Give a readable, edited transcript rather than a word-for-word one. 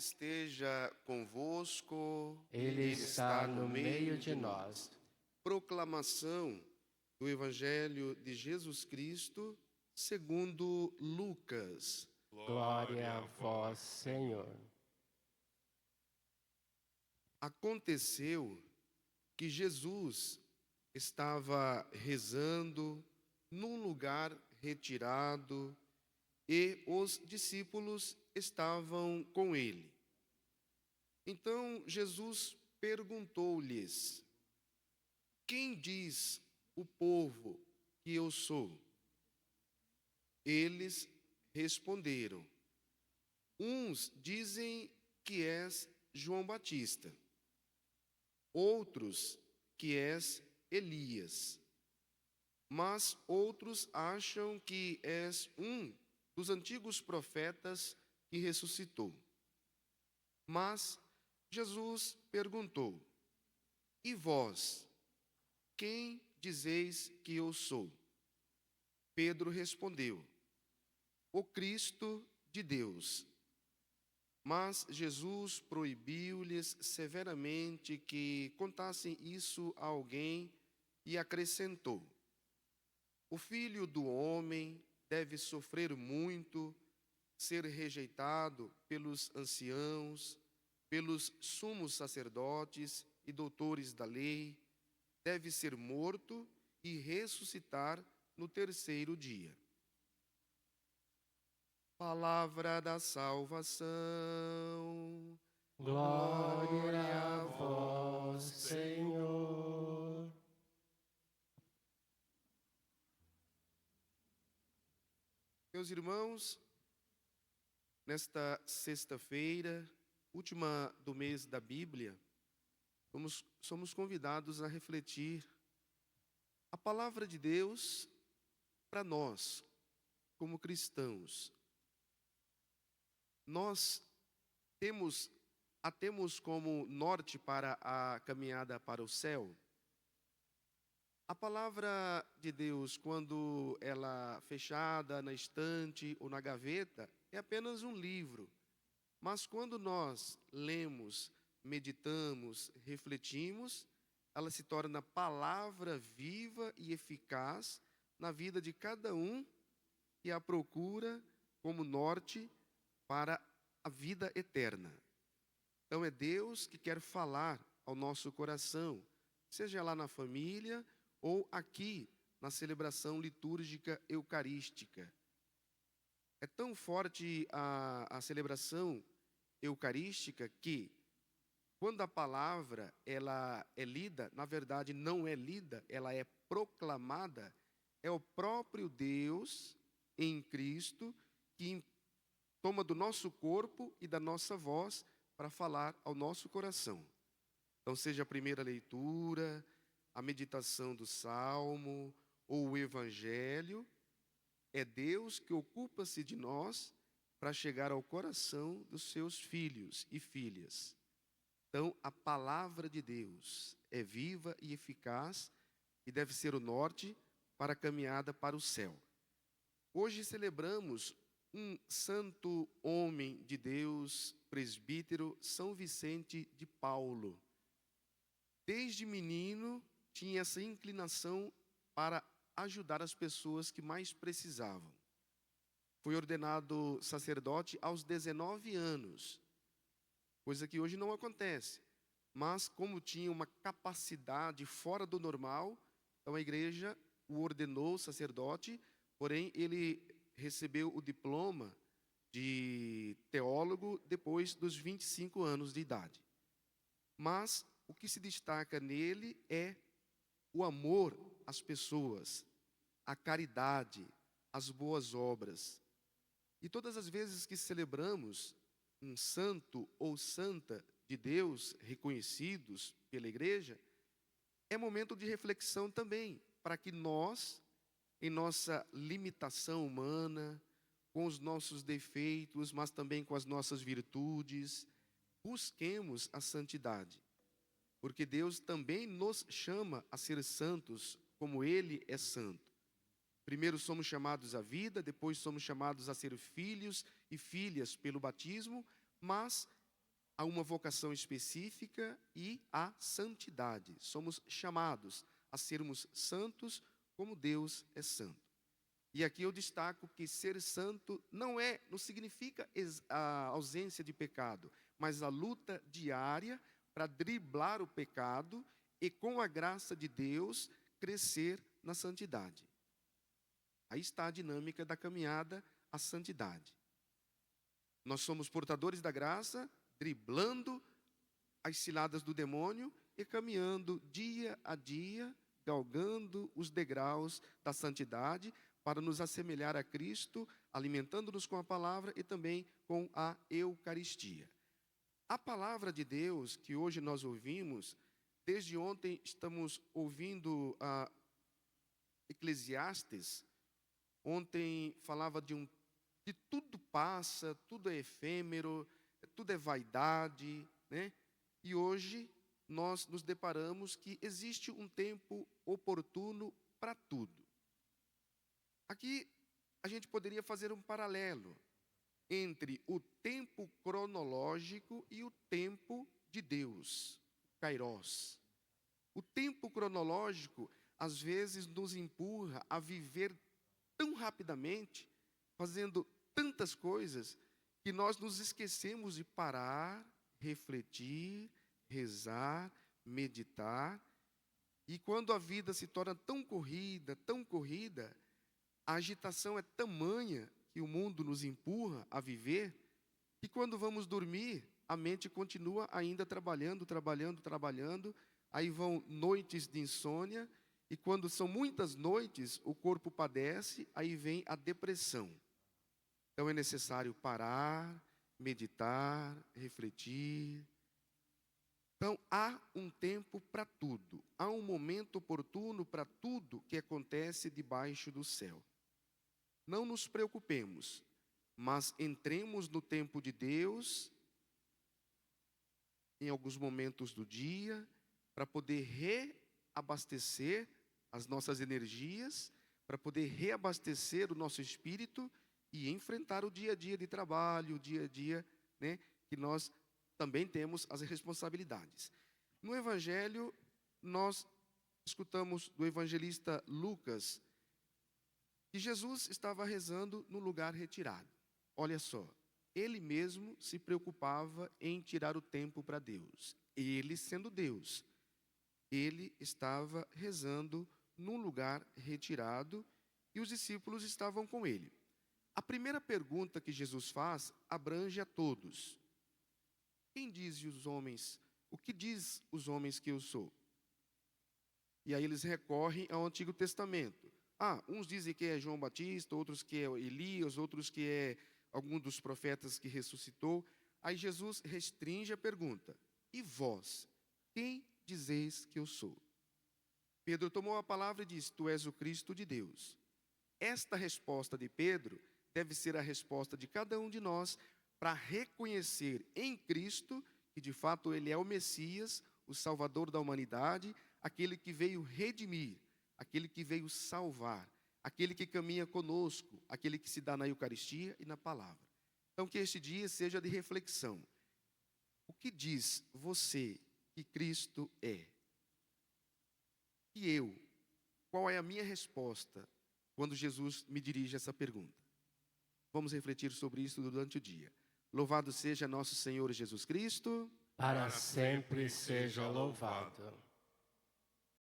esteja convosco. Ele está no meio de nós. Proclamação do Evangelho de Jesus Cristo segundo Lucas. Glória a vós, Senhor. Aconteceu que Jesus estava rezando num lugar retirado e os discípulos estavam com ele. Então Jesus perguntou-lhes: quem diz o povo que eu sou? Eles responderam: uns dizem que és João Batista, outros que és Elias, mas outros acham que és um dos antigos profetas que ressuscitou. Mas Jesus perguntou: e vós, quem dizeis que eu sou? Pedro respondeu: o Cristo de Deus. Mas Jesus proibiu-lhes severamente que contassem isso a alguém e acrescentou: o Filho do Homem deve sofrer muito, ser rejeitado pelos anciãos, pelos sumos sacerdotes e doutores da lei, deve ser morto e ressuscitar no terceiro dia. Palavra da salvação. Glória a vós, Senhor. Meus irmãos, nesta sexta-feira, última do mês da Bíblia, somos convidados a refletir a palavra de Deus para nós, como cristãos. Nós a temos como norte para a caminhada para o céu. A palavra de Deus, quando ela fechada na estante ou na gaveta, é apenas um livro. Mas quando nós lemos, meditamos, refletimos, ela se torna palavra viva e eficaz na vida de cada um que a procura como norte para a vida eterna. Então é Deus que quer falar ao nosso coração, seja lá na família ou aqui na celebração litúrgica eucarística. É tão forte a celebração eucarística que, quando a palavra ela é lida, na verdade não é lida, ela é proclamada, é o próprio Deus em Cristo que toma do nosso corpo e da nossa voz para falar ao nosso coração. Então, seja a primeira leitura, a meditação do Salmo ou o Evangelho, é Deus que ocupa-se de nós para chegar ao coração dos seus filhos e filhas. Então, a palavra de Deus é viva e eficaz e deve ser o norte para a caminhada para o céu. Hoje celebramos um santo homem de Deus, presbítero, São Vicente de Paulo. Desde menino tinha essa inclinação para ajudar as pessoas que mais precisavam. Foi ordenado sacerdote aos 19 anos, coisa que hoje não acontece. Mas como tinha uma capacidade fora do normal, então a igreja o ordenou sacerdote, porém ele recebeu o diploma de teólogo depois dos 25 anos de idade. Mas o que se destaca nele é o amor às pessoas, a caridade, as boas obras. E todas as vezes que celebramos um santo ou santa de Deus reconhecidos pela igreja, é momento de reflexão também, para que nós, em nossa limitação humana, com os nossos defeitos, mas também com as nossas virtudes, busquemos a santidade. Porque Deus também nos chama a ser santos, como Ele é santo. Primeiro somos chamados à vida, depois somos chamados a ser filhos e filhas pelo batismo, mas há uma vocação específica e há santidade. Somos chamados a sermos santos como Deus é santo. E aqui eu destaco que ser santo não significa a ausência de pecado, mas a luta diária para driblar o pecado e, com a graça de Deus, crescer na santidade. Aí está a dinâmica da caminhada à santidade. Nós somos portadores da graça, driblando as ciladas do demônio e caminhando dia a dia, galgando os degraus da santidade para nos assemelhar a Cristo, alimentando-nos com a palavra e também com a Eucaristia. A palavra de Deus que hoje nós ouvimos, desde ontem estamos ouvindo a Eclesiastes. Ontem falava de tudo passa, tudo é efêmero, tudo é vaidade, né? E hoje nós nos deparamos que existe um tempo oportuno para tudo. Aqui a gente poderia fazer um paralelo entre o tempo cronológico e o tempo de Deus, Kairos. O tempo cronológico às vezes nos empurra a viver tão rapidamente, fazendo tantas coisas, que nós nos esquecemos de parar, refletir, rezar, meditar. E quando a vida se torna tão corrida, a agitação é tamanha que o mundo nos empurra a viver, que quando vamos dormir, a mente continua ainda trabalhando, aí vão noites de insônia, e quando são muitas noites, o corpo padece, aí vem a depressão. Então é necessário parar, meditar, refletir. Então há um tempo para tudo, há um momento oportuno para tudo que acontece debaixo do céu. Não nos preocupemos, mas entremos no tempo de Deus, em alguns momentos do dia, para poder reabastecer as nossas energias, para poder reabastecer o nosso espírito e enfrentar o dia a dia de trabalho, o dia a dia, né, que nós também temos as responsabilidades. No Evangelho, nós escutamos do evangelista Lucas que Jesus estava rezando no lugar retirado. Olha só, ele mesmo se preocupava em tirar o tempo para Deus. Ele, sendo Deus, ele estava rezando num lugar retirado e os discípulos estavam com ele. A primeira pergunta que Jesus faz abrange a todos. Quem diz os homens? O que diz os homens que eu sou? E aí eles recorrem ao Antigo Testamento. Uns dizem que é João Batista, outros que é Elias, outros que é algum dos profetas que ressuscitou. Aí Jesus restringe a pergunta. E vós, quem dizeis que eu sou? Pedro tomou a palavra e disse, tu és o Cristo de Deus. Esta resposta de Pedro deve ser a resposta de cada um de nós para reconhecer em Cristo que de fato Ele é o Messias, o Salvador da humanidade, aquele que veio redimir, aquele que veio salvar, aquele que caminha conosco, aquele que se dá na Eucaristia e na palavra. Então que este dia seja de reflexão. O que diz você que Cristo é? E eu? Qual é a minha resposta quando Jesus me dirige essa pergunta? Vamos refletir sobre isso durante o dia. Louvado seja nosso Senhor Jesus Cristo. Para sempre seja louvado.